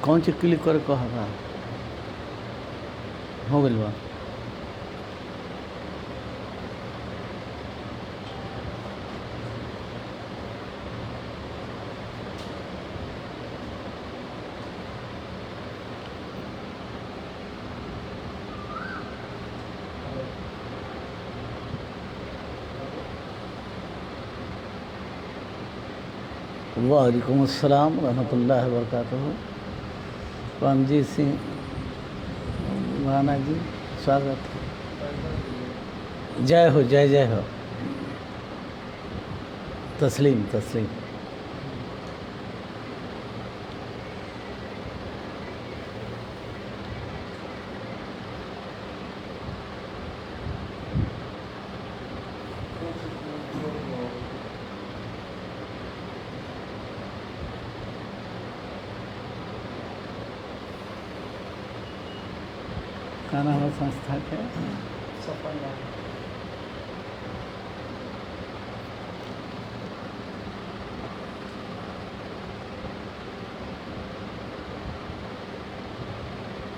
कौन सी क्लिक करे कहा हो गई बा वालेकुम अस्सलाम रहमतुल्लाहि व बरकातहू। रामजीत सिंह राणा जी स्वागत है। जय हो जय जय हो। तस्लीम तस्लीम। क्या नाम है संस्था के?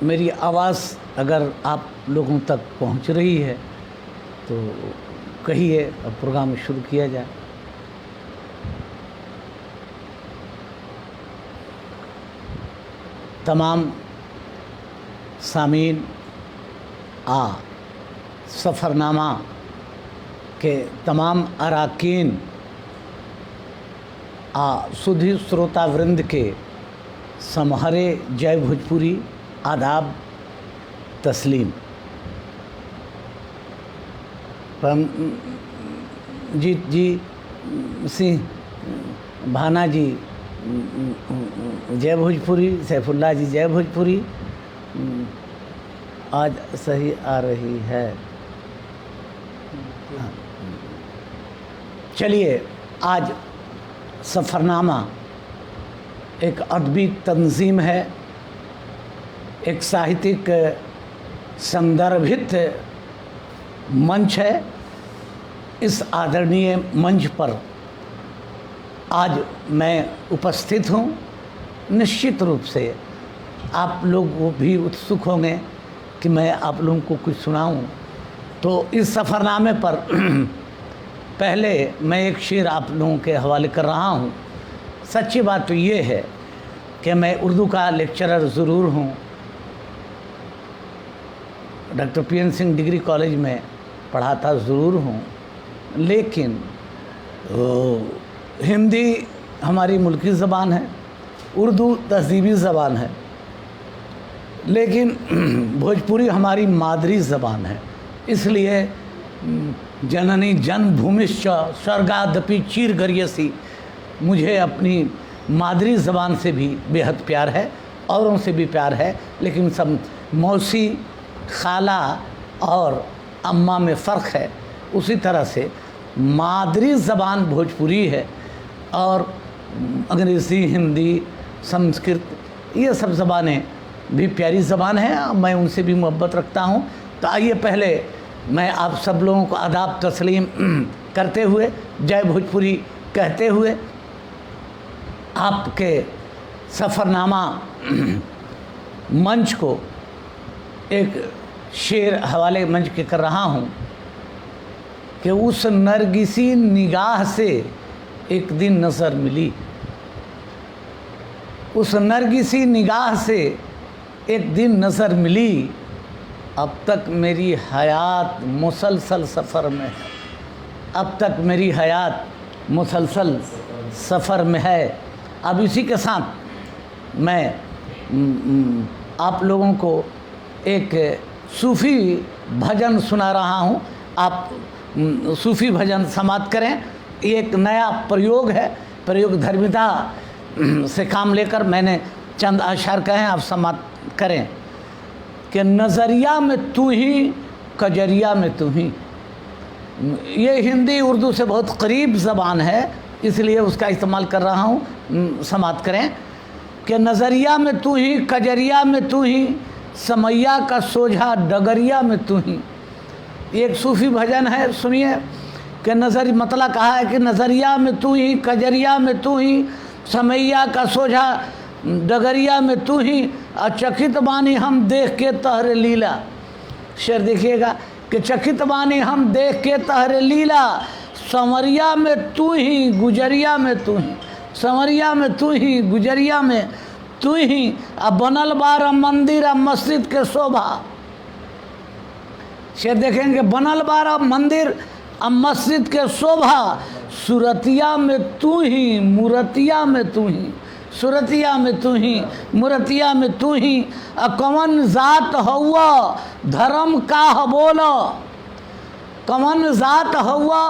मेरी आवाज़ अगर आप लोगों तक पहुंच रही है तो कहिए, अब प्रोग्राम शुरू किया जाए। तमाम सामीन सफ़रनामा के तमाम अराकीन सुधी श्रोता वृंद के समहरे जय भोजपुरी, आदाब, तस्लीम। जीत जी सिंह भाना जी जय भोजपुरी, सैफुल्लाह जी जय भोजपुरी। आज सही आ रही है। चलिए, आज सफ़रनामा एक अदबी तंजीम है, एक साहित्यिक संदर्भित मंच है। इस आदरणीय मंच पर आज मैं उपस्थित हूँ। निश्चित रूप से आप लोग वो भी उत्सुक होंगे कि मैं आप लोगों को कुछ सुनाऊं। तो इस सफ़रनामे पर पहले मैं एक शेर आप लोगों के हवाले कर रहा हूँ। सच्ची बात तो ये है कि मैं उर्दू का लेक्चरर ज़रूर हूँ, doctor PN Singh degree college में पढ़ाता ज़रूर हूँ, लेकिन हिंदी हमारी मुल्की ज़बान है, उर्दू तहज़ीबी ज़बान है, लेकिन भोजपुरी हमारी मादरी ज़बान है। इसलिए जननी जन्मभूमिश्च स्वर्गादपि चीर गरियसी, मुझे अपनी मादरी ज़बान से भी बेहद प्यार है, औरों से भी प्यार है, लेकिन सब मौसी, खाला और अम्मा में फ़र्क है। उसी तरह से मादरी ज़बान भोजपुरी है और अंग्रेज़ी, हिंदी, संस्कृत ये सब ज़बानें भी प्यारी ज़बान है, मैं उनसे भी मोहब्बत रखता हूँ। तो आइए पहले मैं आप सब लोगों को आदाब तस्लीम करते हुए, जय भोजपुरी कहते हुए, आपके सफ़रनामा मंच को एक शेर हवाले मंच के कर रहा हूँ कि उस नरगिसी निगाह से एक दिन नज़र मिली, उस नरगिसी निगाह से एक दिन नज़र मिली, अब तक मेरी हयात मुसलसल सफ़र में है, अब तक मेरी हयात मुसलसल सफ़र में है। अब इसी के साथ मैं आप लोगों को एक सूफ़ी भजन सुना रहा हूँ। आप सूफ़ी भजन समाप्त करें। ये एक नया प्रयोग है, प्रयोग धर्मिता से काम लेकर मैंने चंद अशार कहे, आप समाप्त करें कि नज़रिया में तू ही, कजरिया में तू ही। ये हिंदी उर्दू से बहुत करीब ज़बान है, इसलिए उसका इस्तेमाल कर रहा हूँ। समाप्त करें कि नज़रिया में तू ही, कजरिया में तू ही, समैया का सोझा डगरिया में तू ही। ये एक सूफ़ी भजन है, सुनिए कि नज़र मतलब कहा है कि नज़रिया में तू ही, कजरिया में तू ही, समैया का सोझा डगरिया में तू ही, चकित बानी हम देख के तहरे लीला। शेर देखिएगा कि चकित बानी हम देख के तहरे लीला, संवरिया में तू ही गुजरिया में तू ही, संवरिया में तू ही गुजरिया में तू ही, अब बनल बार मंदिर अब मस्जिद के शोभा। शेर देखेंगे बनल बार मंदिर अब मस्जिद के शोभा, सूरतिया में तू ही मूर्तिया में तू ही, सूरतिया में तू ही मूर्तिया में तू ही, कवन जात हुआ धर्म का बोलो, कवन जात हुआ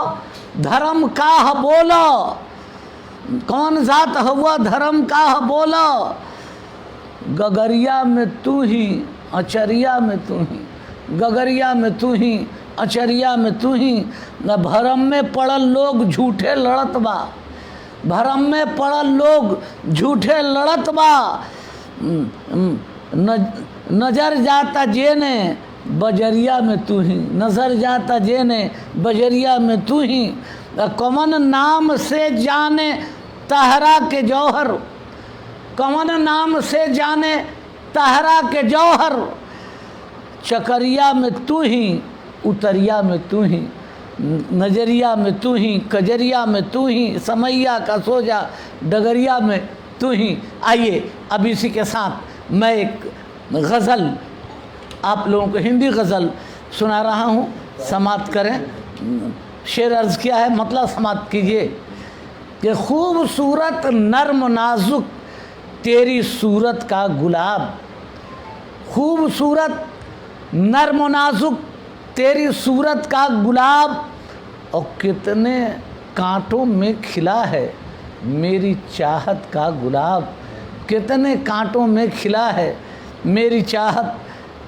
धर्म का बोलो, कौन जात हुआ धर्म का बोलो, गगरिया में तू ही अचरिया में तू ही, गगरिया में तू ही अचरिया में तू ही, न भरम में पड़ल लोग झूठे लड़त बा, भरम में पड़ल लोग झूठे लड़त बा, नजर जाता जेने बजरिया में तू ही, नजर जाता जेने बजरिया में तू ही, कौन नाम से जाने तहरा के जौहर, कौन नाम से जाने तहरा के जौहर, चकरिया में तू ही उतरिया में तू ही, नजरिया में तू ही कजरिया में तू ही, समैया का सोजा डगरिया में तू ही। आइए अब इसी के साथ मैं एक गज़ल आप लोगों को हिंदी गज़ल सुना रहा हूँ, समाप्त करें। शेर अर्ज़ किया है, मतलब समाप्त कीजिए कि खूबसूरत नर्म नाजुक तेरी सूरत का गुलाब, खूबसूरत नर्म नाजुक तेरी सूरत का गुलाब, और कितने कांटों में खिला है मेरी चाहत का गुलाब, कितने कांटों में खिला है मेरी चाहत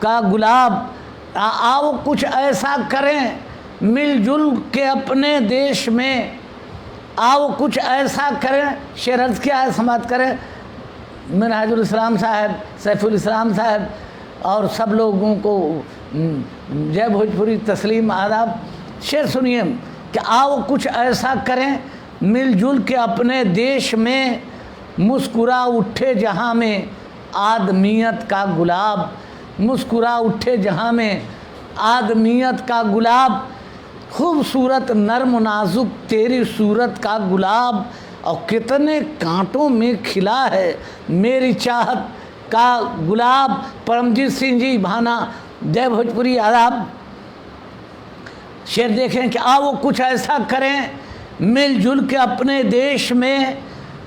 का गुलाब, आओ कुछ ऐसा करें मिलजुल के अपने देश में, आओ कुछ ऐसा करें। शेर अर्ज़ क्या है, समाप्त करें। मिनहाजुल इस्लाम साहब, सैफुल इस्लाम साहब और सब लोगों को जय भोजपुरी, तस्लीम, आदाब। शेर सुनिए कि आओ कुछ ऐसा करें मिलजुल के अपने देश में, मुस्कुरा उठे जहाँ में आदमियत का गुलाब, मुस्कुरा उठे जहाँ में आदमियत का गुलाब, खूबसूरत नर्म नाजुक तेरी सूरत का गुलाब, और कितने कांटों में खिला है मेरी चाहत का गुलाब। परमजीत सिंह जी भाना, जय भोजपुरी, आदाब। शेर देखें कि आओ कुछ ऐसा करें मिलजुल के अपने देश में,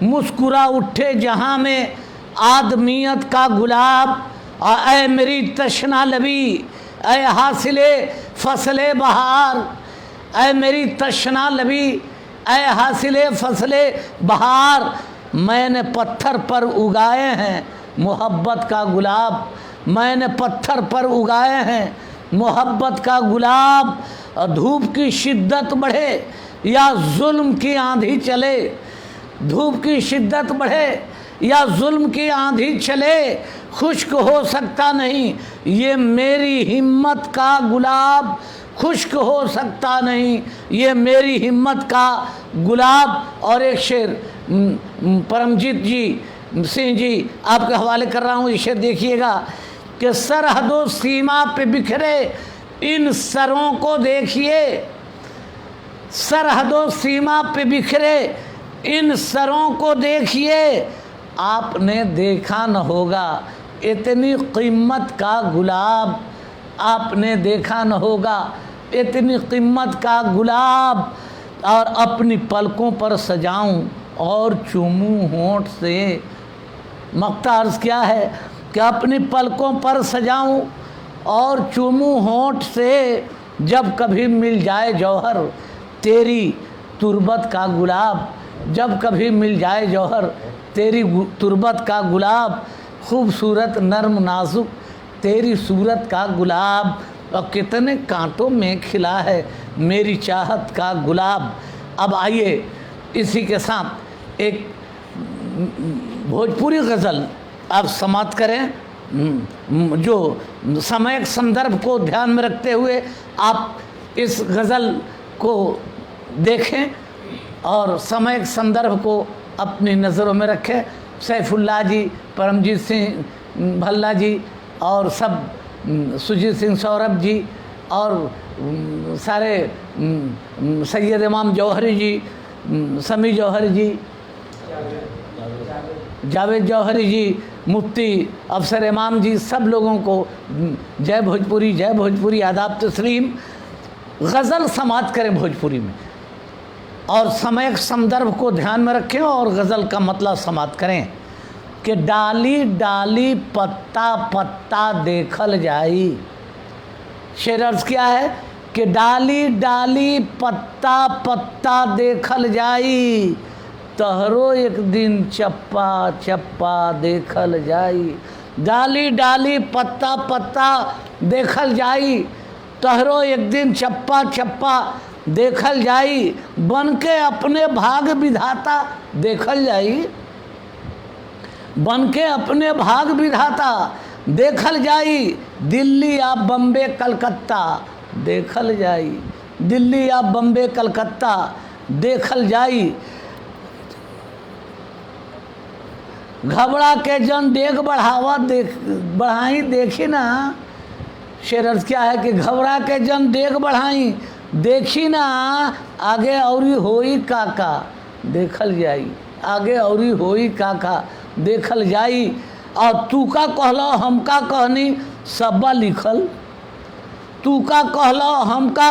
मुस्कुरा उठे जहाँ में आदमियत का गुलाब, और ऐ मेरी तशना लबी ऐ हासिले फसले बहार, ऐ मेरी तशना लबी ऐ हासिले फसले बहार, मैंने पत्थर पर उगाए हैं मोहब्बत का गुलाब, मैंने पत्थर पर उगाए हैं मोहब्बत का गुलाब, और धूप की शिद्दत बढ़े या जुल्म की आंधी चले, धूप की शिद्दत बढ़े या जुल्म की आंधी चले, खुश्क हो सकता नहीं ये मेरी हिम्मत का गुलाब, खुश्क हो सकता नहीं ये मेरी हिम्मत का गुलाब। और एक शेर परमजीत जी सिंह जी आपके हवाले कर रहा हूँ, ये शेर देखिएगा कि सरहदों सीमा पे बिखरे इन सरों को देखिए, सरहदों सीमा पे बिखरे इन सरों को देखिए, आपने देखा न होगा इतनी कीमत का गुलाब, आपने देखा न होगा इतनी कीमत का गुलाब, और अपनी पलकों पर सजाऊं और चूमूं होंठ से। मक्ता अर्ज़ क्या है कि अपनी पलकों पर सजाऊं और चूमूं होंठ से, जब कभी मिल जाए जौहर तेरी तुरबत का गुलाब, जब कभी मिल जाए जौहर तेरी तुरबत का गुलाब, खूबसूरत नर्म नाजुक तेरी सूरत का गुलाब, और कितने कांटों में खिला है मेरी चाहत का गुलाब। अब आइए इसी के साथ एक भोजपुरी गज़ल आप समाप्त करें, जो सामयिक संदर्भ को ध्यान में रखते हुए आप इस गज़ल को देखें और सामयिक संदर्भ को अपनी नज़रों में रखें। सैफुल्ला जी, परमजीत सिंह भल्ला जी और सब, सुजीत सिंह सौरभ जी और सारे, सैयद इमाम जौहरी जी, समी जौहरी जी, जावेद जौहरी जी, मुफ्ती अफसर इमाम जी, सब लोगों को जय भोजपुरी, जय भोजपुरी, आदाब तस्लीम। गज़ल समात करें भोजपुरी में और समय संदर्भ को ध्यान में रखें और गज़ल का मतलब समात करें कि डाली डाली पत्ता पत्ता देखल जाई। शेर अर्ज़ क्या है कि डाली डाली पत्ता पत्ता देखल जाई, तहरो एक दिन चप्पा चप्पा देखल जाई। डाली डाली पत्ता पत्ता देखल जाई, तहरो एक दिन चप्पा चप्पा देखल जाई। बन के अपने भाग विधाता देखल जाई, बन के अपने भाग विधाता देखल जाई। दिल्ली या बम्बे कलकत्ता देखल जाई, दिल्ली या बम्बे कलकत्ता देखल जाई। घबरा के जन डेग बढ़ावा बढ़ाई देखी ना। शेर अर्ज़ क्या है कि घबरा के जन डेग बढ़ाई देखी ना, आगे औरी होई काका देखल जाई, आगे औरी होई काका देखल जाई। और तू का कहला हम का कहनी सब्बा लिखल, तू का कहला हम का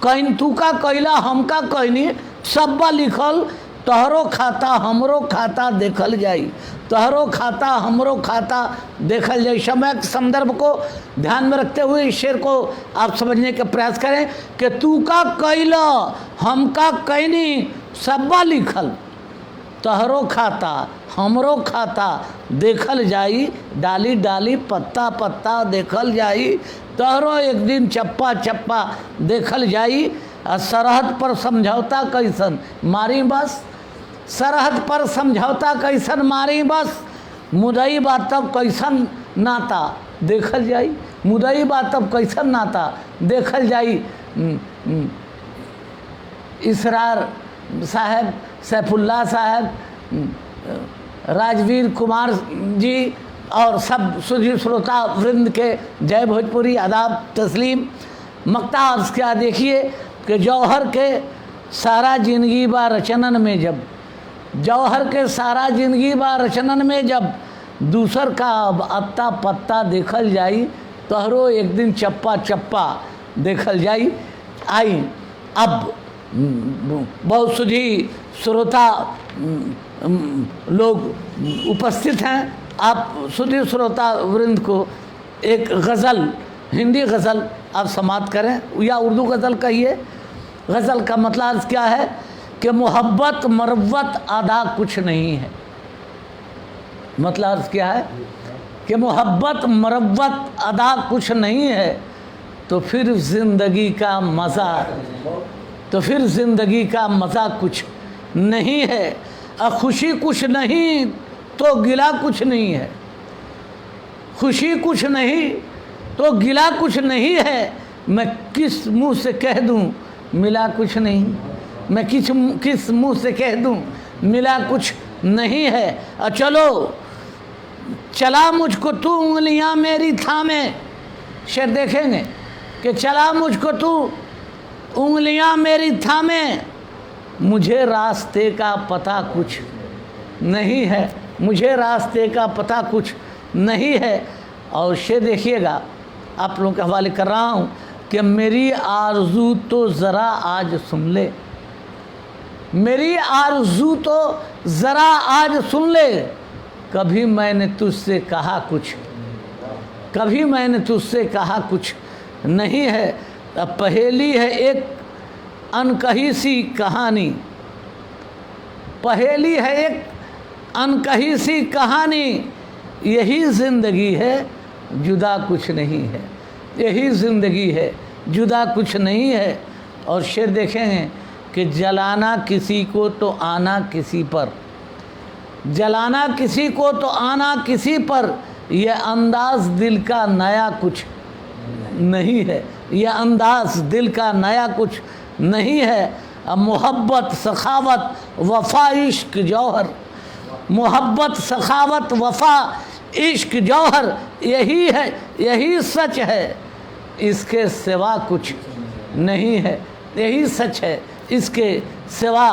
कहनी, तू का कहला हम का कहनी सब्बा लिखल। तहरो खाता हमरो खाता देखल जाई, तहरो खाता हमरो खाता देखल जाई। समय संदर्भ को ध्यान में रखते हुए इस शेर को आप समझने का प्रयास करें कि तू का कहला हम का कहनी सब्बा लिखल, तहरो खाता हमरो खाता देखल जाई। डाली डाली पत्ता पत्ता देखल जाई, तहरो एक दिन चप्पा चप्पा देखल जाई। सरहद पर समझौता कैसन मारी बस, सरहद पर समझौता कैसन मारी बस। मुदई बा तब कैसन नाता देखल जाई, मुदई बा तब कैसन नाता देखल जाई। इसरार साहब, सैफुल्ला साहब, राजवीर कुमार जी और सब सुधी श्रोता वृंद के जय भोजपुरी, आदाब तस्लीम। मक्ता अर्ज़ क्या देखिए कि जौहर के सारा जिंदगी बा रचनन में, जब जौहर के सारा जिंदगी बा रचनन में, जब दूसर का अत्ता पत्ता देखल जाई, तोहरो एक दिन चप्पा चप्पा देखल जाई। आई अब बहुत सुधी श्रोता लोग उपस्थित हैं, आप सुधी श्रोता वृंद को एक गज़ल, हिंदी गज़ल आप समाप्त करें या उर्दू गज़ल कहिए। गज़ल का मतलब क्या है कि मोहब्बत मरवत आदा कुछ नहीं है। मतलब क्या है कि मोहब्बत मरवत अदा कुछ नहीं है, तो फिर ज़िंदगी का मज़ा, तो फिर ज़िंदगी का मज़ा कुछ नहीं है। खुशी कुछ नहीं तो गिला कुछ नहीं है, खुशी कुछ नहीं तो गिला कुछ नहीं है। मैं किस मुंह से कह दूं मिला कुछ नहीं, मैं किस मुंह से कह दूं मिला कुछ नहीं है। चलो चला मुझको तू उंगलियां मेरी थामे, शेर देखेंगे कि चला मुझको तू उंगलियां मेरी थामे, मुझे रास्ते का पता कुछ नहीं है, मुझे रास्ते का पता कुछ नहीं है। और शेर देखिएगा, आप लोगों के हवाले कर रहा हूँ कि मेरी आरज़ू तो ज़रा आज सुन ले, मेरी आरज़ू तो ज़रा आज सुन ले। कभी मैंने तुझसे कहा कुछ, कभी मैंने तुझसे कहा कुछ नहीं है। अब पहेली है एक अनकही सी कहानी, पहेली है एक अनकही सी कहानी, यही ज़िंदगी है जुदा कुछ नहीं है, यही ज़िंदगी है जुदा कुछ नहीं है। और शेर देखेंगे कि जलाना किसी को तो आना किसी पर, जलाना किसी को तो आना किसी पर, यह अंदाज़ दिल का नया कुछ नहीं है, यह अंदाज़ दिल का नया कुछ नहीं है। अब मोहब्बत सखावत वफा इश्क जौहर, मोहब्बत, सखावत, वफा, इश्क, जौहर, यही है, यही सच है, इसके सिवा कुछ नहीं है। यही सच है, इसके सिवा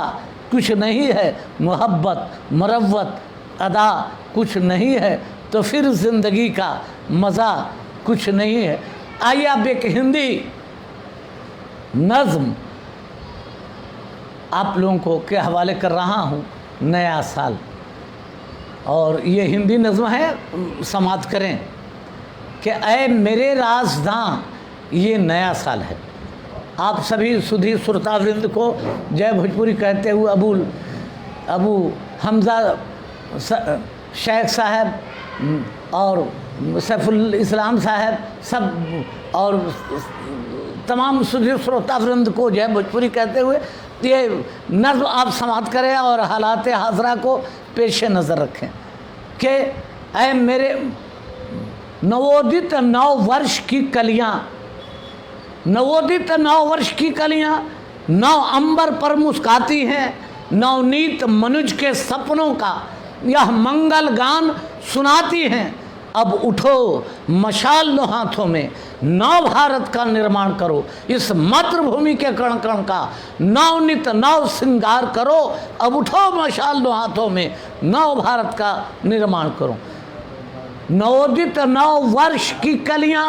कुछ नहीं है। मोहब्बत, मरवत, अदा कुछ नहीं है, तो फिर ज़िंदगी का मज़ा कुछ नहीं है। आइए अब एक हिंदी नज़्म आप लोगों को के हवाले कर रहा हूँ, नया साल। और ये हिंदी नज़्म है, समाप्त करें कि ऐ मेरे राज़दां, ये नया साल है। आप सभी सुधी श्रोतावृंद को जय भोजपुरी कहते हुए अबू हमज़ा शेख साहब और सैफुल इस्लाम साहब सब और तमाम सुधी श्रोतावृंद को जय भोजपुरी कहते हुए ये नज़्म आप समाप्त करें और हालात हाज़रा को पेश नज़र रखें कि ऐ मेरे नवोदित 9 वर्ष की कलियाँ, नवोदित 9 वर्ष की कलियाँ 9 अंबर पर मुस्काती हैं, नवनीत मनुज के सपनों का यह मंगल गान सुनाती हैं। अब उठो मशाल लो हाथों में, नव भारत का निर्माण करो, इस मातृभूमि के कण कण का नवनित नव श्रृंगार करो। अब उठो मशाल लो हाथों में, नव भारत का निर्माण करो। नवोदित 9 वर्ष की कलियां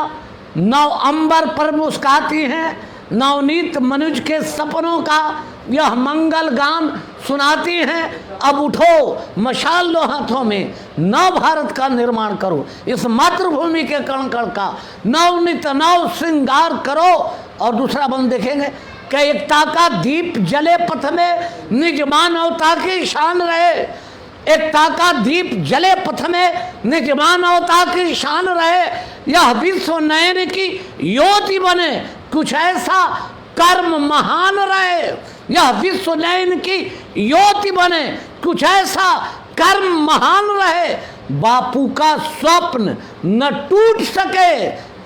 9 अंबर पर मुस्काती हैं, नवनीत मनुज के सपनों का यह मंगल गान सुनाती हैं। अब उठो मशाल लो हाथों में, नव भारत का निर्माण करो, इस मातृभूमि के कण कण का नवनित नव श्रृंगार करो। और दूसरा बंद देखेंगे कि एकता का दीप जले पथ में, निज मानवता की शान रहे। एकता का दीप जले पथ में, निज मानवता की शान रहे। यह विश्व नयन की ज्योति बने, कुछ ऐसा कर्म महान रहे। यह विश्व नयन की ज्योति बने, कुछ ऐसा कर्म महान रहे। बापू का स्वप्न न टूट सके,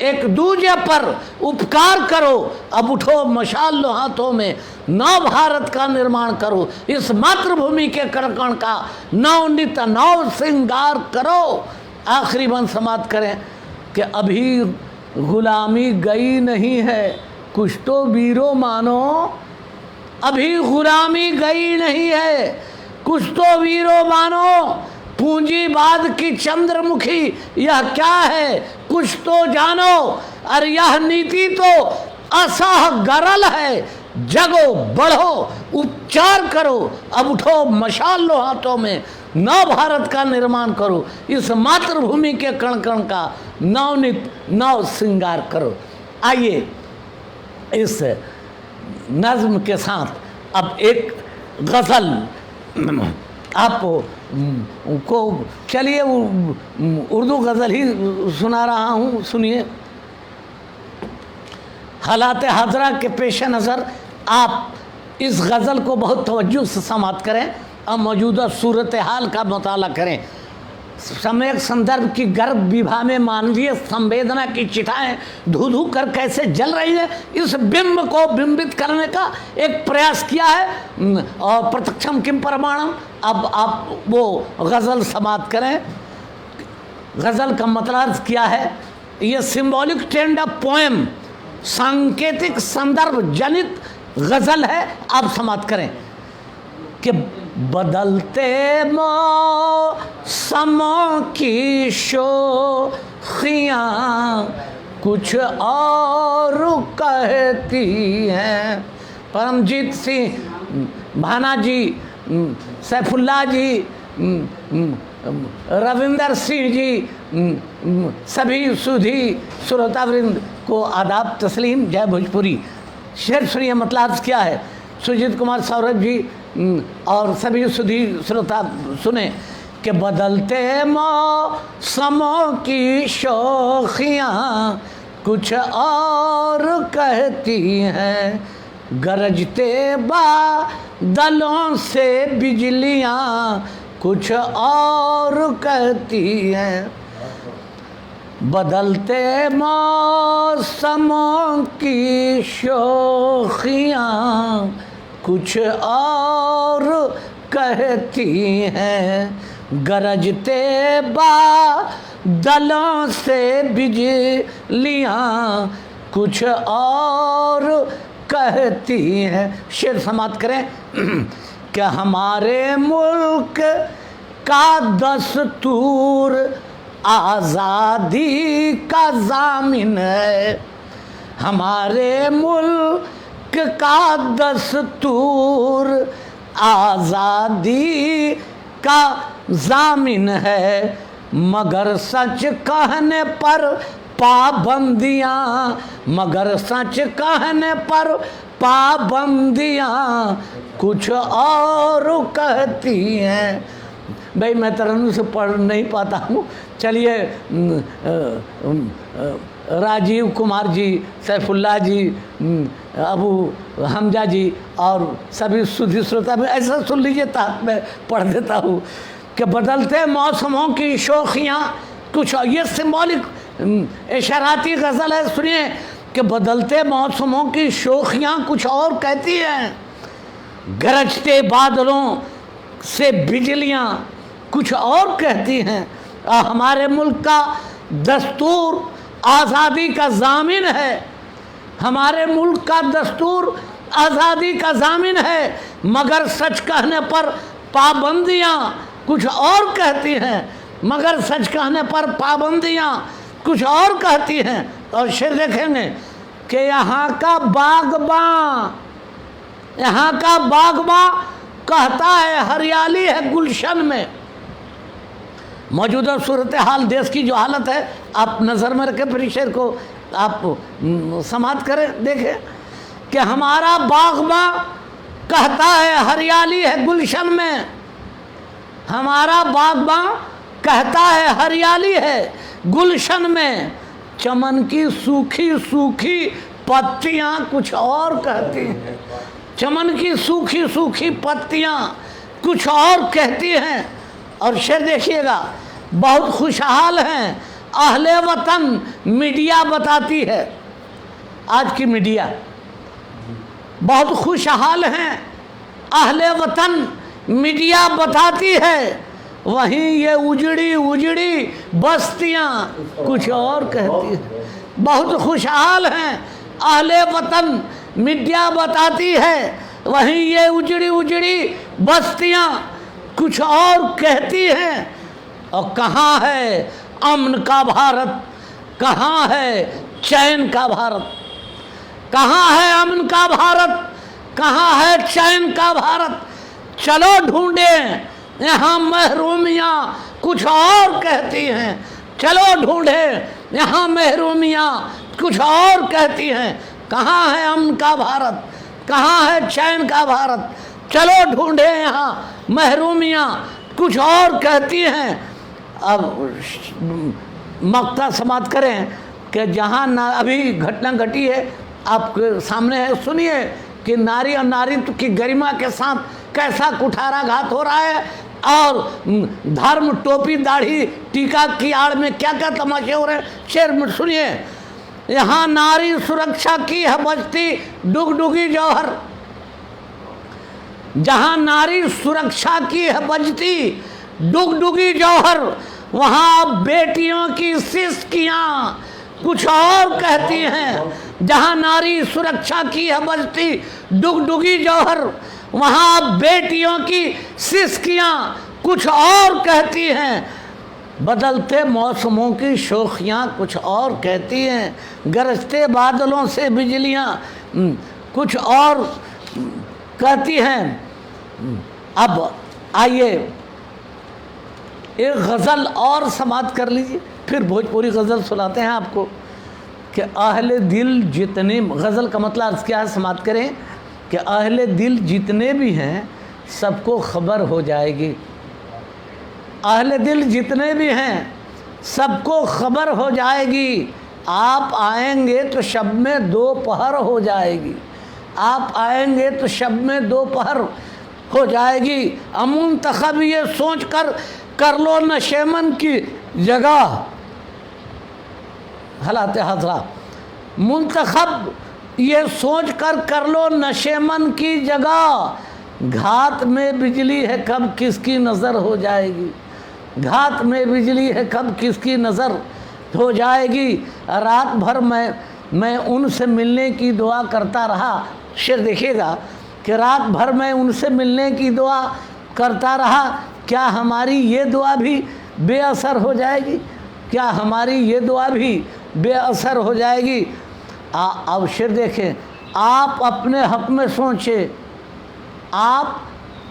एक दूजे पर उपकार करो। अब उठो मशाल लो हाथों में, नव भारत का निर्माण करो, इस मातृभूमि के कण कण का नवनित नव श्रृंगार करो। आखिरी बंद समाप्त करें कि अभी गुलामी गई नहीं है, कुछ तो वीरों मानो। अभी गुलामी गई नहीं है, कुछ तो वीरों मानो। पूंजीवाद की चंद्रमुखी यह क्या है, कुछ तो जानो। अरे यह नीति तो असह गरल है, जगो बढ़ो उपचार करो। अब उठो मशाल लो हाथों में, नव भारत का निर्माण करो, इस मातृभूमि के कण कण का नवनित नव श्रृंगार करो। आइए इस नज़्म के साथ अब एक गज़ल आप को, चलिए उर्दू गज़ल ही सुना रहा हूँ, सुनिए। हालात हाज़रा के पेश नज़र आप इस गज़ल को बहुत तवज्जो से समाप्त करें और मौजूदा सूरत हाल का मुताला करें। सम्यक संदर्भ की गर्भ विभा में मानवीय संवेदना की चिताएं धू धू कर कैसे जल रही है, इस बिंब को बिंबित करने का एक प्रयास किया है। और प्रत्यक्षम किम प्रमाणम। अब आप वो गज़ल समाप्त करें। गज़ल का मतलब क्या है, ये सिंबॉलिक ट्रेंड ऑफ पोएम, सांकेतिक संदर्भ जनित गज़ल है। आप समाप्त करें कि बदलते मौसमों की शोखियाँ कुछ और कहती हैं। परमजीत सिंह भाना जी, सैफुल्लाह जी, रविंदर सिंह जी, सभी सुधी श्रोतावृंद को आदाब तस्लीम, जय भोजपुरी। शेर सुनिए, मतलब क्या है। सुजीत कुमार सौरभ जी और सभी सुधी श्रोता सुने कि बदलते मौसमों की शोखियाँ कुछ और कहती हैं, गरजते बादलों से बिजलियाँ कुछ और कहती हैं। बदलते मौसमों की शोखियाँ कुछ और कहती हैं, गरजते बादलों से बिजलियाँ कुछ और कहती हैं। शेर समाप्त करें कि हमारे मुल्क का दस्तूर आज़ादी का ज़ामिन है, हमारे मुल्क का दस्तूर आज़ादी का ज़ामिन है, मगर सच कहने पर पाबंदियाँ, मगर सच कहने पर पाबंदियाँ कुछ और कहती हैं। भाई मैं तरन्नुम से पढ़ नहीं पाता हूँ, चलिए राजीव कुमार जी, सैफुल्लाह जी, अबू हमजा जी और सभी सुधी श्रोता भी ऐसा सुन लीजिए, ताकि मैं पढ़ देता हूँ कि बदलते मौसमों की शोखियाँ कुछ, ये सिंबॉलिक इशाराती गज़ल है, सुनिए कि बदलते मौसमों की शोखियाँ कुछ और कहती हैं, गरजते बादलों से बिजलियाँ कुछ और कहती हैं, हमारे मुल्क का दस्तूर आज़ादी का ज़ामिन है, हमारे मुल्क का दस्तूर आज़ादी का ज़ामिन है, मगर सच कहने पर पाबंदियाँ कुछ और कहती हैं, मगर सच कहने पर पाबंदियाँ कुछ और कहती हैं। और शेर देखेंगे कि यहाँ का बागबां, यहाँ का बागबां कहता है हरियाली है गुलशन में। मौजूदा सूरत हाल देश की जो हालत है आप नज़र में रखें, फिर शेर को आप समाप्त करें, देखें कि हमारा बागबां कहता है हरियाली है गुलशन में, हमारा बागबां कहता है हरियाली है गुलशन में, चमन की सूखी सूखी पत्तियाँ कुछ और कहती हैं, चमन की सूखी सूखी पत्तियाँ कुछ और कहती हैं। और शेर देखिएगा, बहुत खुशहाल हैं अहले वतन मीडिया बताती है, आज की मीडिया बहुत खुशहाल हैं अहले वतन मीडिया बताती है, वहीं ये उजड़ी उजड़ी बस्तियाँ कुछ और कहती हैं। बहुत खुशहाल हैं अहले वतन मीडिया बताती है, वहीं ये उजड़ी उजड़ी बस्तियाँ कुछ और कहती हैं। और कहाँ है अमन का भारत, कहाँ है चैन का भारत, कहाँ है अमन का भारत, कहाँ है चैन का भारत, चलो ढूंढें यहाँ महरूमियाँ कुछ और कहती हैं, चलो ढूंढें यहाँ महरूमियाँ कुछ और कहती हैं। कहाँ है अमन का भारत, कहाँ है चैन का भारत, चलो ढूंढें यहाँ महरूमियाँ कुछ और कहती हैं। अब मक्ता समाप्त करें कि जहाँ ना अभी घटना घटी है आपके सामने है, सुनिए कि नारी और नारीत्व की गरिमा के साथ कैसा कुठाराघात हो रहा है और धर्म टोपी दाढ़ी टीका की आड़ में क्या क्या तमाशे हो रहे हैं। शेर में सुनिए, यहाँ नारी सुरक्षा की है बजती डुगडुगी जौहर, जहाँ नारी सुरक्षा की है बजती डुगडुगी जौहर, वहाँ बेटियों की सिसकियाँ कुछ और कहती हैं। जहाँ नारी सुरक्षा की है बजती डुगडुगी जौहर, वहाँ बेटियों की सिसकियाँ कुछ और कहती हैं। बदलते मौसमों की शोखियाँ कुछ और कहती हैं, गरजते बादलों से बिजलियाँ कुछ और कहती हैं। अब आइए एक गज़ल और समाप्त कर लीजिए, फिर भोजपुरी गज़ल सुनाते हैं आपको कि अहले दिल जितने, गज़ल का मतलब क्या है समाप्त करें कि अहले दिल जितने भी हैं सबको खबर हो जाएगी, अहले दिल जितने भी हैं सबको खबर हो जाएगी। आप आएंगे तो शब में दोपहर हो जाएगी, आप आएंगे तो शब में दोपहर हो जाएगी। मुंतखब ये सोच कर लो नशेमन की जगह, हालात हजरा, मुंतखब ये सोच कर लो नशेमन की जगह, घात में बिजली है कब किसकी नज़र हो जाएगी। घात में बिजली है कब किसकी नज़र हो जाएगी। रात भर मैं उनसे मिलने की दुआ करता रहा। शेर देखिएगा कि रात भर मैं उनसे मिलने की दुआ करता रहा, क्या हमारी ये दुआ भी बेअसर हो जाएगी? क्या हमारी ये दुआ भी बेअसर हो जाएगी? अब शेर देखें, आप अपने हक़ में सोचें, आप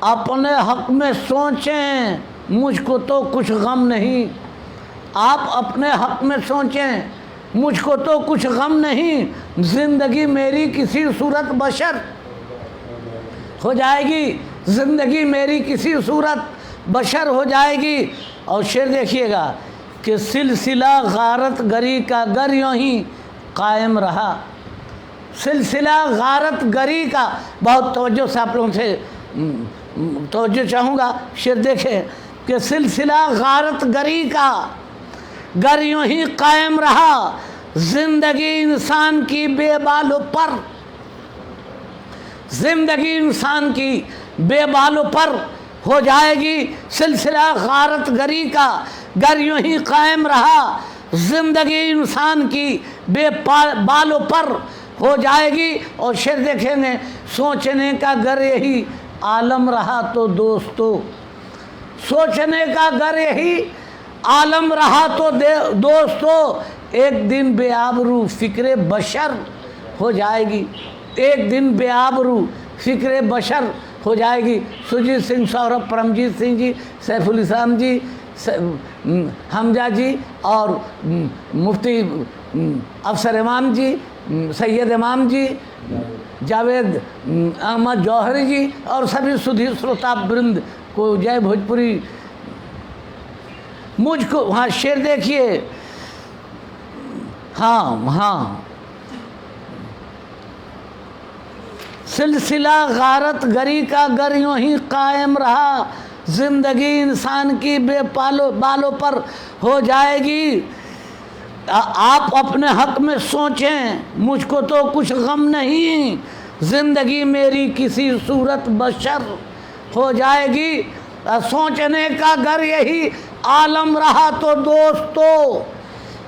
अपने हक़ में सोचें, मुझको तो कुछ गम नहीं। आप अपने हक़ में सोचें, मुझको तो कुछ गम नहीं। ज़िंदगी मेरी किसी सूरत बशर हो जाएगी, ज़िंदगी मेरी किसी सूरत बशर हो जाएगी। और शेर देखिएगा कि सिलसिला गारत गरी का गर यूँ ही कायम रहा। सिलसिला गारत गरी का, बहुत तवज्जो से आप लोगों से तवज्जो चाहूँगा। शेर देखें कि सिलसिला गारत गरी का गर यूँ ही कायम रहा। ज़िंदगी इंसान की बेबालों पर, ज़िंदगी इंसान की बेबालों पर हो जाएगी। सिलसिला गारत गरी का गर यूँ ही कायम रहा। ज़िंदगी इंसान की बेबालों पर हो जाएगी। और शेर देखेंगे, सोचने का गर यही आलम रहा तो दोस्तों, सोचने का गर यही आलम रहा तो दोस्तों, एक दिन बेआबरू फ़िक्रे बशर हो जाएगी। एक दिन बेआबरू फ़िक्रे बशर हो जाएगी। सुजीत सिंह, सौरभ, परमजीत सिंह जी, सैफुल इस्लाम जी, हमजा जी और मुफ्ती अफसर इमाम जी, सैयद इमाम जी, जावेद अहमद जौहरी जी और सभी सुधी श्रोता वृंद को जय भोजपुरी। मुझको वहाँ शेर देखिए, हाँ, सिलसिला गारत गरी का गर यूँ ही कायम रहा। ज़िंदगी इंसान की बालों पर हो जाएगी। आप अपने हक़ में सोचें, मुझको तो कुछ गम नहीं। ज़िंदगी मेरी किसी सूरत बशर हो जाएगी। सोचने का गर यही आलम रहा तो दोस्तों,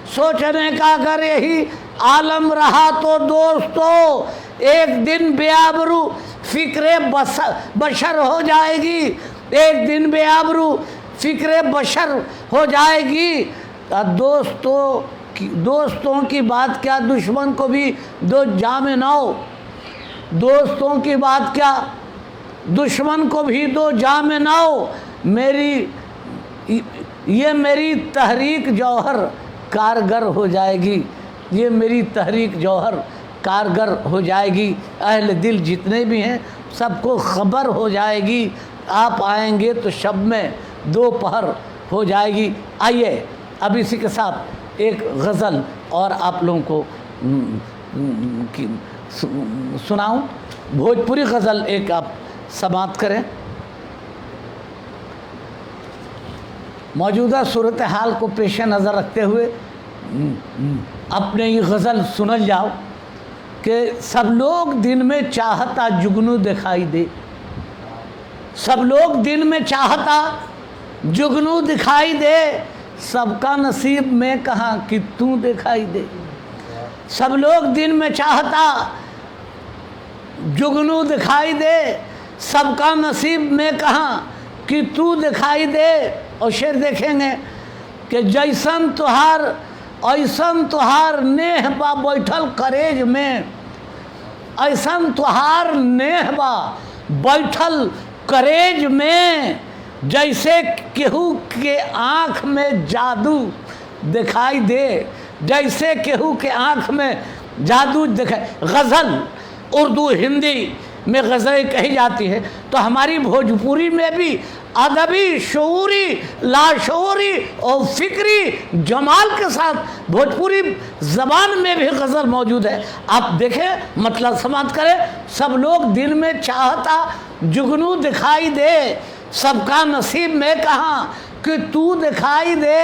सोचने का गर यही आलम रहा तो दोस्तों, एक दिन बेआबरू फ़िक्रे बशर हो जाएगी। एक दिन बेआबरू फ़िक्रे बशर हो जाएगी। दोस्तों की बात क्या, दुश्मन को भी दो जाम नौ। दोस्तों की बात क्या, दुश्मन को भी दो जाम नौ। ये मेरी तहरीक जौहर कारगर हो जाएगी। ये मेरी तहरीक जौहर कारगर हो जाएगी। अहले दिल जितने भी हैं सबको खबर हो जाएगी। आप आएंगे तो शब में दोपहर हो जाएगी। आइए अब इसी के साथ एक गज़ल और आप लोगों को सुनाऊं। भोजपुरी गज़ल एक आप समाप्त करें। मौजूदा सूरत हाल को पेश नज़र रखते हुए अपने ये गज़ल सुनल जाओ कि सब लोग दिन में चाहता जुगनू दिखाई दे। सब लोग दिन में चाहता जुगनू दिखाई दे, सबका नसीब में कहाँ कि तू दिखाई दे। सब लोग दिन में चाहता जुगनू दिखाई दे, सबका नसीब में कहाँ कि तू दिखाई दे। और शेर देखेंगे कि जैसन तुहार ऐसन तुहार नेह बा बैठल करेज में। ऐसन तुहार नेह बा बैठल करेज में, जैसे केहू के आँख में जादू दिखाई दे। जैसे केहू के आँख में जादू दिखाई। गज़ल उर्दू हिंदी में गज़लें कही जाती है, तो हमारी भोजपुरी में भी अदबी, शऊरी, लाशऊरी और फ़िक्री जमाल के साथ भोजपुरी ज़बान में भी गज़ल मौजूद है। आप देखें, मतलब समाप्त करें। सब लोग दिन में चाहता जुगनू दिखाई दे, सबका नसीब में कहाँ कि तू दिखाई दे।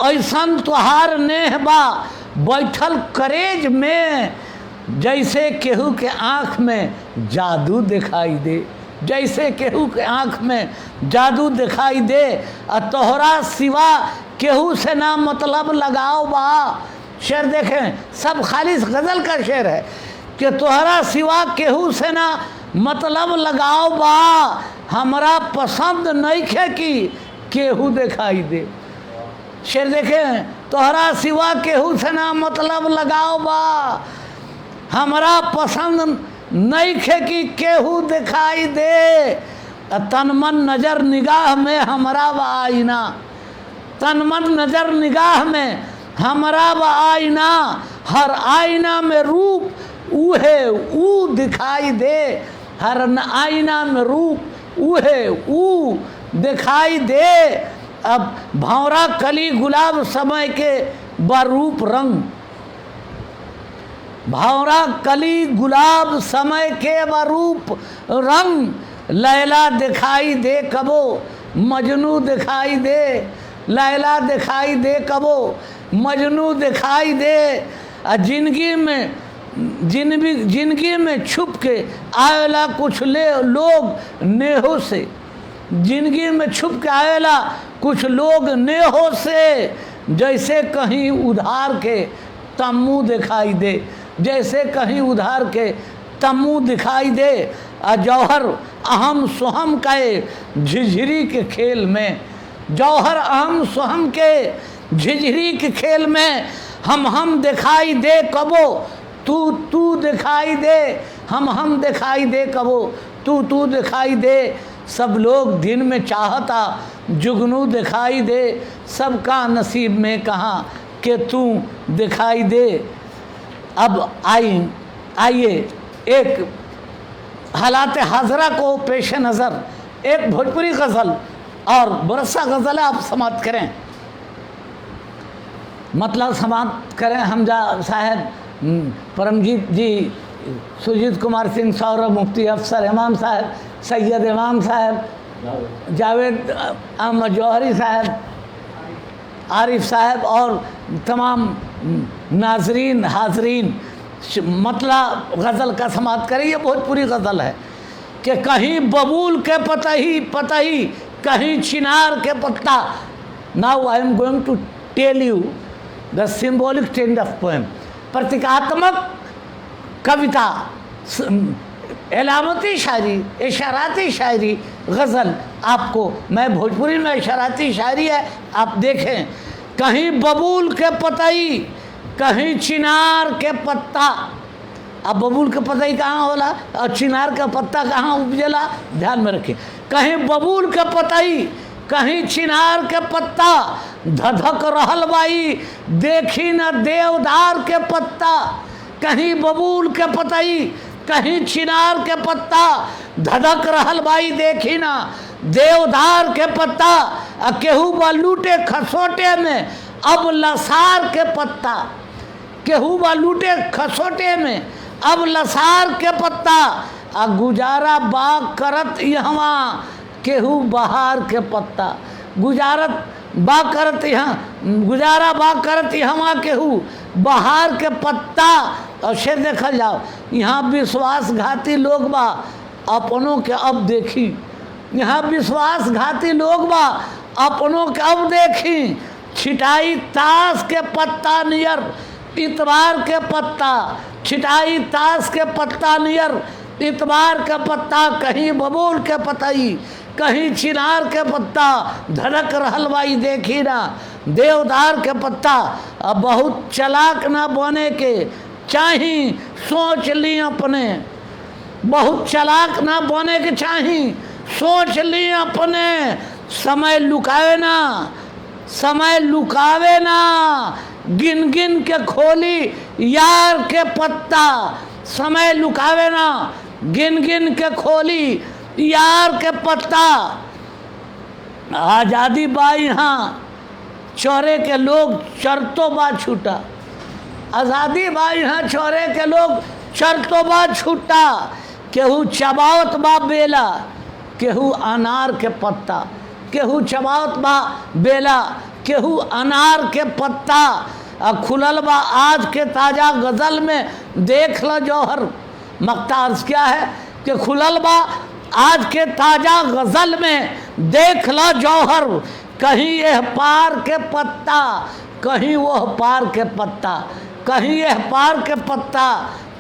ऐसन तुहार नेह बा बैठल करेज में, जैसे केहू के आँख में जादू दिखाई दे। जैसे केहू के आँख में जादू दिखाई दे, तोहरा सिवा केहू से ना मतलब लगाओ बा। शेर देखें, सब खालिस गज़ल का शेर है कि तोहरा सिवा केहू से ना मतलब लगाओ बा, हमरा पसंद नहीं खे कि केहू दिखाई दे। शेर देखें, तोहरा सिवा केहू से ना मतलब लगाओ बा, हमरा पसंद नहीं खे कि केहू दिखाई दे। तन मन नज़र निगाह में हमरा बा आईना, तन मन नज़र निगाह में हमरा बा आईना, हर आईना में रूप उहे ऊ दिखाई दे, हर आईना में रूप उहे ऊ दिखाई दे। अब भंवरा कली गुलाब समय के बरूप रंग, भंवरा कली गुलाब समय के बरूप रंग, लैला दिखाई दे कबो मजनू दिखाई दे, लैला दिखाई दे कबो मजनू दिखाई दे। जिंदगी में छुप के आवेला कुछ लोग नेहो से, जिंदगी में छुप के आवेला कुछ लोग नेहो से, जैसे कहीं उधार के तम्मू दिखाई दे, जैसे कहीं उधार के तम्मू दिखाई दे। जौहर अहम सोहम के झिझरी के खेल में, जौहर अहम सोहम के झिझरी के खेल में, हम दिखाई दे कबो तू दिखाई दे, हम दिखाई दे कबो तू दिखाई दे। सब लोग दिन में चाहता जुगनू दिखाई दे, सबका नसीब में कहाँ कि तू दिखाई दे। अब आइए एक हालात हाजरा को पेश नज़र एक भोजपुरी गज़ल और बरसा गज़ल आप समाप्त करें, मतलब समाप्त करें। हमजा साहब, परमजीत जी, सुजीत कुमार सिंह, सौरभ, मुफ्ती अफसर, इमाम साहब, सैयद इमाम साहब, जावेद अहमद जौहरी साहब, आरिफ साहब और तमाम नाजरीन हाजरीन, मतलब गज़ल का समाप्त करें। ये भोजपुरी गज़ल है कि कहीं बबूल के पतही कहीं चिनार के पत्ता। Now I am going to tell you the symbolic trend of poem. प्रतीकात्मक कविता, एलामती शायरी, इशाराती शायरी, गज़ल आपको मैं भोजपुरी में इशाराती शायरी है, आप देखें। कहीं बबूल के पतई कहीं चिनार के पत्ता। अब बबूल के पतई कहाँ होला और चिनार का पत्ता कहाँ उपजेला, ध्यान में रखें। कहीं बबूल के पतई कहीं चिनार के पत्ता, धधक रहल बाई देखी न देवदार के पत्ता। कहीं बबूल के पतई कहीं चिनार के पत्ता, धधक रहल बाई देखी ना देवदार के पत्ता। केहू बा लूटे खसोटे में अब लसार के पत्ता, केहू बा लूटे खसोटे में अब लसार के पत्ता। गुजारा बाग करत यहाँ केहू बहार के पत्ता, गुजारा बाग करत यहाँ केहू बहार के पत्ता। और शेर देखल जाओ, यहाँ विश्वासघाती लोग बा अपनों के अब देखी, यहाँ विश्वासघाती लोग बा अपनों के अब देखी। छिटाई ताश के पत्ता नियर इतबार के पत्ता, छिटाई ताश के पत्ता नियर इतबार के पत्ता। कहीं बबूल के पतई कहीं चिनार के पत्ता, धड़क रहल बाई देखी ना देवदार के पत्ता। अब बहुत चलाक ना बने के चाही सोच ली अपने, बहुत चलाक ना बने के चाही सोच ली अपने। समय लुकावे ना, समय लुकावे ना, गिन गिन के खोली यार के पत्ता। समय लुकावे ना, गिन गिन के खोली यार के पत्ता। आज़ादी बा यहाँ चौरे के लोग चरतो बा छूटा, आज़ादी बा यहाँ चौरे के लोग चरतो बा छूटा। केहू चबावत बा बेला केहू अनार के पत्ता, केहू चबावत बा बेला केहू अनार के पत्ता। खुलल बा आज के ताज़ा गज़ल में देख लो जौहर। मक्ता अर्ज़ क्या है कि खुलल बा आज के ताजा गजल में देख ला जौहर, कहीं यह पार के पत्ता कहीं वह पार के पत्ता, कहीं यह पार के पत्ता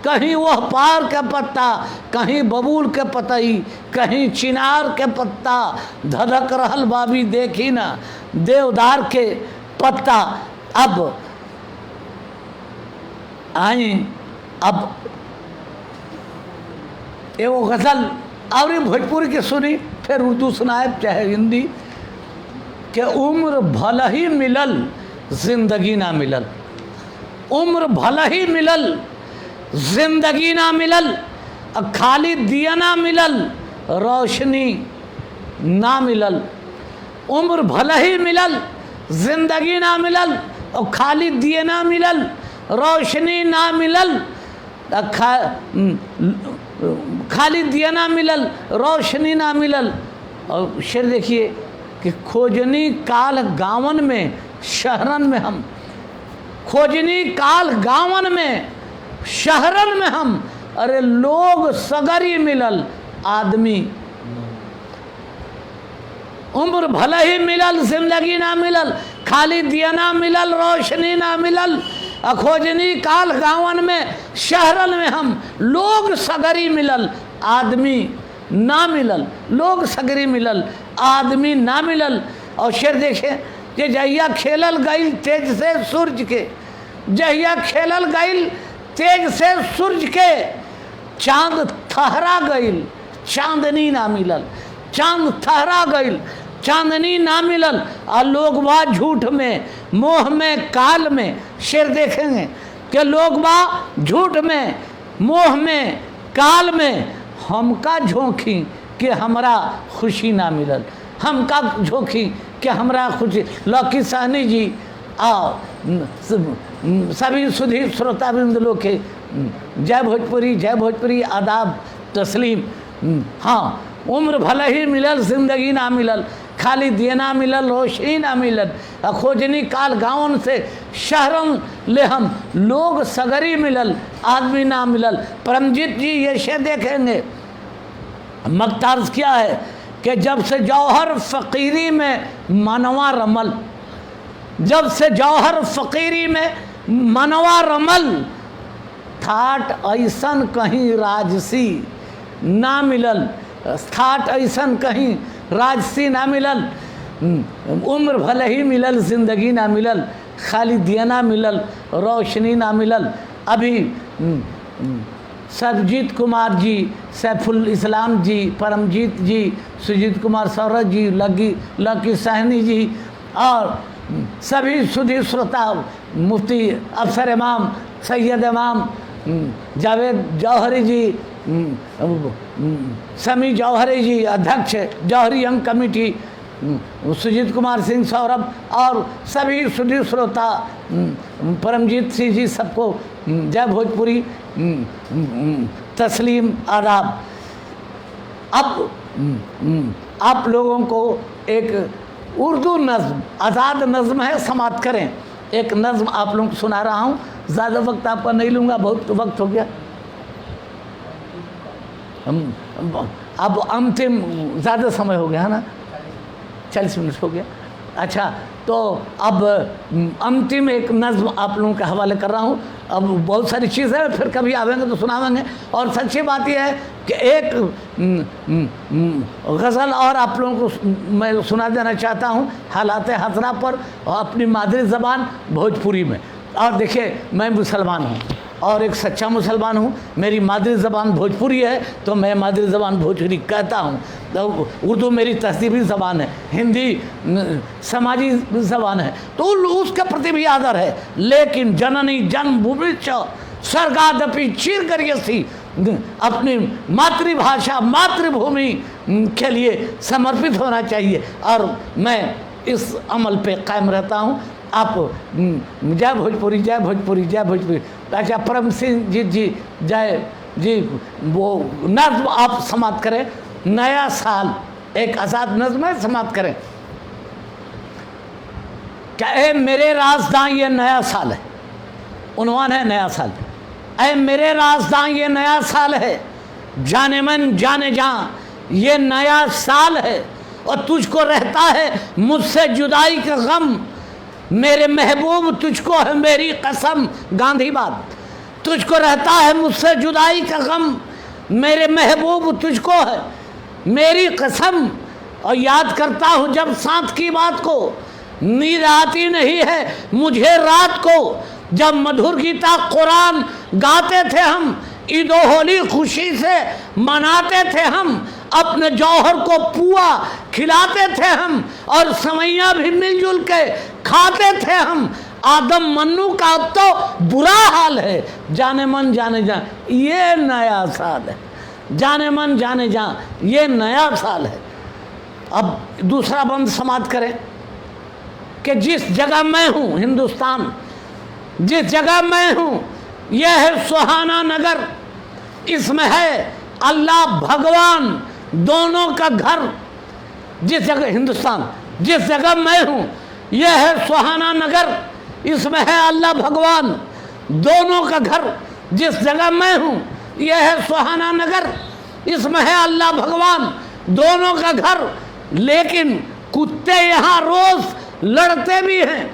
कहीं वह पार के पत्ता, कहीं बबूल के पतई कहीं चिनार के पत्ता, धधक रहल बाबी देखी ना देवदार के पत्ता। अब आई, अब एगो गज़ल और भोजपुरी के सुनी, फिर उर्दू सुनाए चाहे हिंदी, कि उम्र भला ही मिलल जिंदगी ना मिलल, उम्र भला ही मिलल जिंदगी ना मिलल, खाली दिया ना मिलल रोशनी ना मिलल। उम्र भला ही मिलल जिंदगी ना मिलल, और खाली दिए ना मिलल रोशनी ना मिलल, खाली दिया ना मिलल रोशनी ना मिलल। और शेर देखिए कि खोजनी काल गावन में शहरन में हम, खोजनी काल गावन में शहरन में हम, अरे लोग सगरी मिलल आदमी। उम्र भले ही मिलल जिंदगी ना मिलल, खाली दिया ना मिलल रोशनी ना मिलल, खोजनी काल गावन में शहरन में हम, लोग सगरी मिलल आदमी ना मिलल, लोग सगरी मिलल आदमी ना मिलल। और शेर देखे कि जहिया खेलल गई तेज से सूरज के, जहिया खेलल गई तेज से सूरज के, चांद थहरा गईल चांदनी ना मिलल, चांद थहरा गईल चांदनी ना मिलल। और लोग बा झूठ में मोह में काल में, शेर देखेंगे कि लोग बा झूठ में मोह में काल में, हमका झोंकी कि हमरा खुशी ना मिलल, हमका झोंकी कि हमरा खुशी। लकी सहनी जी और सभी सुधीर श्रोताबिंद लोग के जय भोजपुरी, जय भोजपुरी, आदाब तस्लीम। हाँ, उम्र भले ही मिलल जिंदगी ना मिलल, खाली दिए ना मिलल रोशनी ना मिलल, खोजनी काल गाँवन से शहरन ले हम, लोग सगरी मिलल आदमी ना मिलल। परमजीत जी ये शेर देखेंगे, मकतार्ज क्या है कि जब से जौहर फ़कीरी में मनवा रमल, जब से जौहर फ़कीरी में मनवा रमल, ठाट ऐसन कहीं राजसी ना मिलल, ठाट ऐसन कहीं राजसी ना मिलल। उम्र भले ही मिलल जिंदगी ना मिलल, खाली दिया ना मिलल रोशनी ना मिलल। अभी सरजीत कुमार जी, सैफुल इस्लाम जी, परमजीत जी, सुजीत कुमार सौरभ जी, लकी सहनी जी और सभी सुधीर श्रोता, मुफ्ती अफसर इमाम, सैयद इमाम, जावेद जौहरी जी, समी जौहरी जी, अध्यक्ष जौहरी अंग कमेटी, सुजीत कुमार सिंह सौरभ और सभी सुधीर श्रोता, परमजीत सिंह जी, सबको जय भोजपुरी, तस्लीम, आदाब। अब आप लोगों को एक उर्दू नज़्म, आज़ाद नज़्म है, समाप्त करें। एक नज़्म आप लोगों को सुना रहा हूँ, ज़्यादा वक्त आपका नहीं लूँगा, बहुत वक्त हो गया। अब अंतिम ज़्यादा समय हो गया है ना, 40 मिनट हो गया। अच्छा, तो अब अंतिम एक नज़्म आप लोगों के हवाले कर रहा हूँ। अब बहुत सारी चीज़ें हैं, फिर कभी आवेंगे तो सुनावेंगे। और सच्ची बात यह है कि एक गज़ल और आप लोगों को मैं सुना देना चाहता हूँ हालात हज़रा पर, और अपनी मादरी ज़बान भोजपुरी में। और देखिए, मैं मुसलमान हूँ और एक सच्चा मुसलमान हूँ, मेरी मादरी ज़बान भोजपुरी है, तो मैं मादरी ज़बान भोजपुरी कहता हूँ। तो उर्दू मेरी तहज़ीबी ज़बान है, हिंदी समाजी ज़बान है, तो उसके प्रति भी आदर है। लेकिन जननी जन्मभूमि स्वर्गादपि चीर करियसी, अपनी मातृभाषा मातृभूमि के लिए समर्पित होना चाहिए, और मैं इस अमल पे कायम रहता हूँ। आप जय भोजपुरी, जय भोजपुरी, जय भोजपुरी। अच्छा, परम सिंह जी जय जी, वो नज़्म आप समाप्त करें। नया साल एक आज़ाद नज़्म है, समाप्त करें। क्या ए मेरे राजदां ये नया साल है, उन्वान है नया साल। ए मेरे राजदां ये नया साल है, जाने मन जाने जान ये नया साल है और तुझको रहता है मुझसे जुदाई का गम। मेरे महबूब तुझको है मेरी कसम, गांधी बात। तुझको रहता है मुझसे जुदाई का गम, मेरे महबूब तुझको है मेरी कसम। और याद करता हूँ जब साथ की बात को, नींद आती नहीं है मुझे रात को। जब मधुर गीता कुरान गाते थे हम, ईद होली खुशी से मनाते थे हम, अपने जौहर को पुआ खिलाते थे हम, और सवैयाँ भी मिलजुल के खाते थे हम। आदम मन्नू का अब तो बुरा हाल है, जाने मन जाने जा ये नया साल है, जाने मन जाने जा ये नया साल है। अब दूसरा बंद समाप्त करें कि जिस जगह मैं हूँ, हिंदुस्तान, जिस जगह मैं हूँ यह है सुहाना नगर, इसमें है अल्लाह भगवान दोनों का घर। जिस जगह हिंदुस्तान, जिस जगह मैं हूँ यह है सुहाना नगर, इसमें है अल्लाह भगवान दोनों का घर। जिस जगह मैं हूँ यह है सुहाना नगर, इसमें है अल्लाह भगवान दोनों का घर। लेकिन कुत्ते यहाँ रोज लड़ते भी हैं,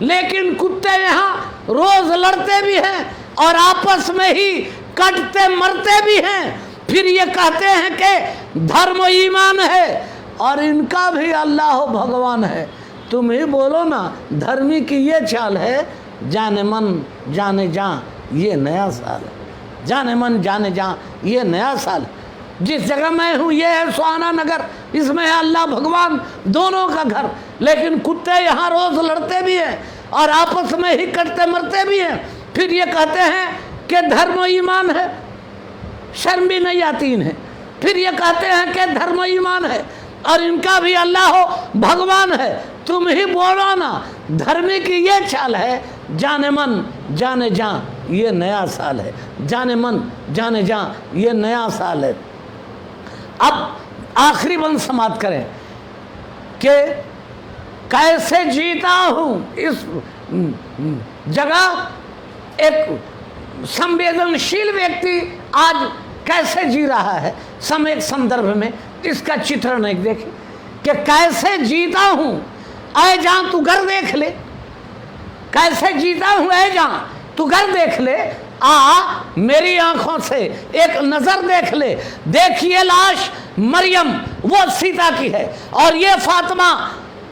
लेकिन कुत्ते यहाँ रोज लड़ते भी हैं और आपस में ही कटते मरते भी हैं। फिर ये कहते हैं कि धर्म ईमान है और इनका भी अल्लाह भगवान है। तुम ही बोलो ना, धर्मी की ये चाल है, जाने मन जाने जा ये नया साल है, जाने मन जाने जा ये नया साल। जिस जगह मैं हूँ ये है सुहाना नगर, इसमें है अल्लाह भगवान दोनों का घर। लेकिन कुत्ते यहाँ रोज लड़ते भी हैं और आपस में ही कटते मरते भी हैं। फिर ये कहते हैं कि धर्म ईमान है, शर्म भी नहीं आती इन्हें। फिर ये कहते हैं कि धर्म ईमान है और इनका भी अल्लाह भगवान है। तुम ही बोलो ना, धर्मी की ये चाल है, जाने मन जाने जा ये नया साल है, जाने मन जाने जा ये नया साल है। अब आखिरी बंद समाप्त करें कि कैसे जीता हूँ इस जगह। एक संवेदनशील व्यक्ति आज कैसे जी रहा है समय संदर्भ में, इसका चित्रण एक देखें कि कैसे जीता हूँ। आए जहाँ तू घर देख ले, कैसे जीता हूँ, आए जहाँ तू घर देख ले, आ मेरी आंखों से एक नजर देख ले। देखिए लाश मरियम वो सीता की है और ये फातिमा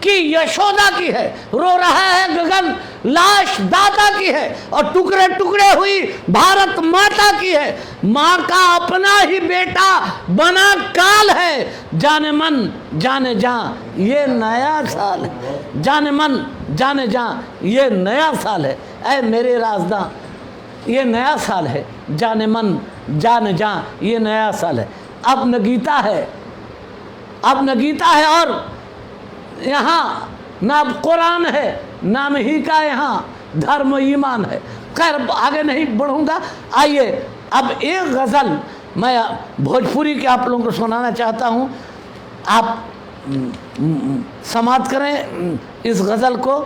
की यशोदा की है। रो रहा है गगन, लाश दाता की है और टुकड़े टुकड़े हुई भारत माता की है। माँ का अपना ही बेटा बना काल है। जाने मन जाने जा ये नया साल है, जाने मन जाने जा ये नया साल है। ऐ मेरे राजदा ये नया साल है, जाने मन जाने जा ये नया साल है। अब न गीता है, अब न गीता है और यहाँ ना कुरान है, नाम ही का यहाँ धर्म ईमान है। खैर आगे नहीं बढ़ूँगा। आइए अब एक गज़ल मैं भोजपुरी के आप लोगों को सुनाना चाहता हूँ। आप समाप्त करें इस गज़ल को।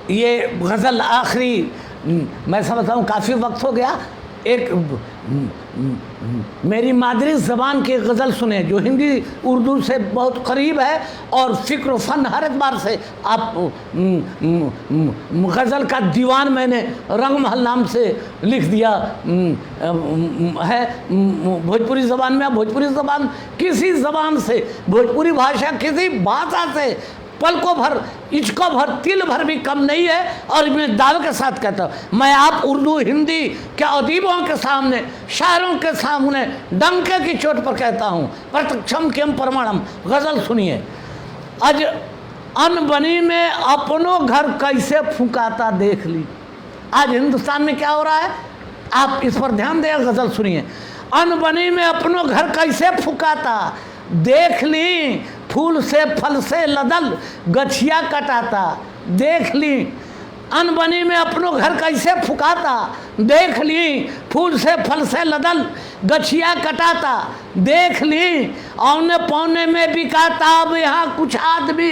ये गज़ल आखिरी, मैं समझता हूँ काफ़ी वक्त हो गया। एक मेरी मादरी ज़बान की गज़ल सुने जो हिंदी उर्दू से बहुत करीब है और फ़िक्र फ़न हर एतबार से। आप गज़ल का दीवान मैंने रंग महल नाम से लिख दिया है भोजपुरी ज़बान में। भोजपुरी ज़बान किसी ज़बान से, भोजपुरी भाषा किसी भाषा से पलकों भर, इंचकों भर, तिल भर भी कम नहीं है। और मैं दावे के साथ कहता हूँ, मैं आप उर्दू हिंदी के अदीबों के सामने, शायरों के सामने डंके की चोट पर कहता हूँ, प्रत्यक्षम केम प्रमाणम। गज़ल सुनिए। आज अनबनी में अपनों घर कैसे फुकाता देख ली। आज हिंदुस्तान में क्या हो रहा है, आप इस पर ध्यान दें, गज़ल सुनिए। अनबनी में अपनों घर कैसे फुकाता देख ली, फूल से फल से लदल गछिया कटाता देख ली। अनबनी में अपनो घर कैसे फुकाता, देख ली फूल से फल से लदल गछिया कटाता, देख ली औने पौने में बिकाता अब यहाँ कुछ आदमी,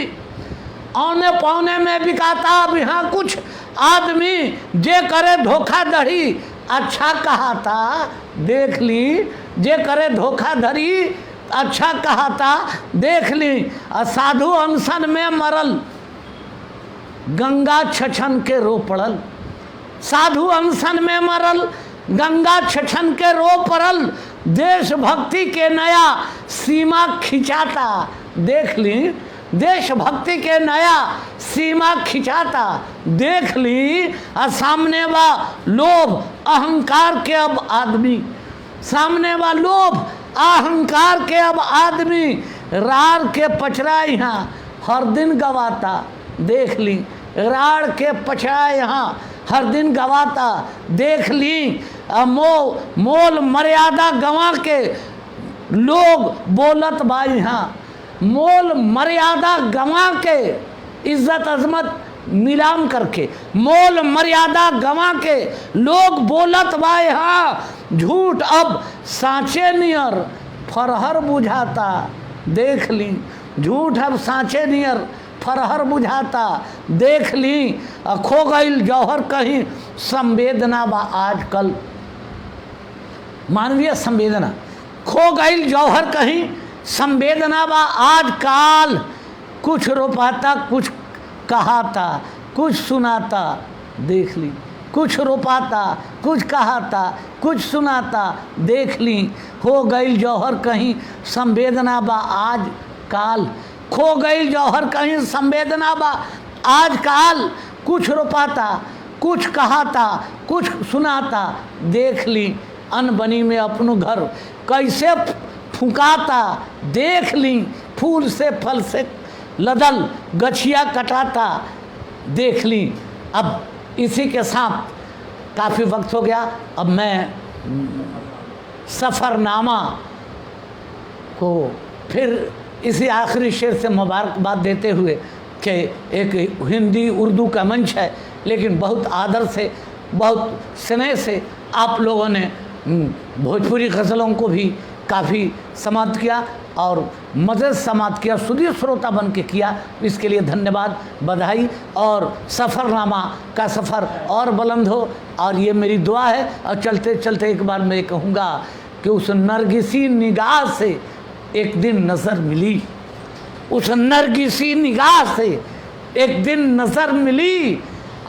औने पौने में बिकाता अब यहाँ कुछ आदमी, जे करे धोखाधड़ी अच्छा कहाता, देख ली जे करे धोखाधड़ी अच्छा कहाता, देख ली साधु अनशन में मरल गंगा छछन के रो पड़ल, साधु अनशन में मरल गंगा छछन के रो पड़ल, देशभक्ति के नया सीमा खिंचाता, देख ली देशभक्ति के नया सीमा खिंचाता, देख ली सामने वा लोभ अहंकार के अब आदमी, सामने वा लोभ अहंकार के अब आदमी, रार के पचरा यहाँ हर दिन गवाता, देख ली राड़ के पचड़ा यहाँ हर दिन गवाता, देख ली मोल मर्यादा गंवा के लोग बोलत बा यहाँ, मोल मर्यादा गंवा के इज्जत अजमत नीलाम करके, मोल मर्यादा गंवा के लोग बोलत बा यहाँ, झूठ अब सांचे नियर फरहर बुझाता, देख ली झूठ अब सांचे नियर फरहर बुझाता, देख ली खो गईल जौहर कहीं संवेदना बा आजकल, मानवीय संवेदना खो गईल जौहर कहीं संवेदना बा आजकल, कुछ रोपाता कुछ कहाता कुछ सुनाता, देख ली कुछ रोपाता कुछ कहाता कुछ सुनाता, देख ली हो गईल जौहर कहीं संवेदना बा आजकल, खो गई जौहर कहीं संवेदना बा आजकल, कुछ रोपाता कुछ कहाता कुछ सुनाता, देख ली अनबनी में अपनो घर कैसे फुकाता, देख ली फूल से फल से लदल गछिया कटाता, देख ली। अब इसी के साथ काफ़ी वक्त हो गया, अब मैं सफ़रनामा को फिर इसी आखिरी शेर से मुबारकबाद देते हुए कि एक हिंदी उर्दू का मंच है, लेकिन बहुत आदर से बहुत स्नेह से आप लोगों ने भोजपुरी गज़लों को भी काफ़ी समाप्त किया और मज़े समाप्त किया, सुधीर श्रोता बन के किया, इसके लिए धन्यवाद, बधाई। और सफ़रनामा का सफ़र और बुलंद हो, और ये मेरी दुआ है। और चलते चलते एक बार मैं कहूँगा कि उस नरगिसी निगाह से एक दिन नज़र मिली, उस नरगिसी निगाह से एक दिन नज़र मिली,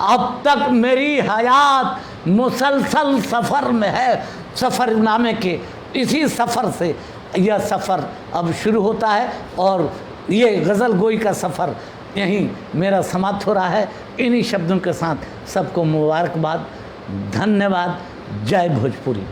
अब तक मेरी हयात मुसलसल सफ़र में है। सफ़रनामे के इसी सफ़र से यह सफ़र अब शुरू होता है और ये गज़ल गोई का सफ़र यहीं मेरा समाप्त हो रहा है। इन्हीं शब्दों के साथ सबको मुबारकबाद, धन्यवाद। जय भोजपुरी।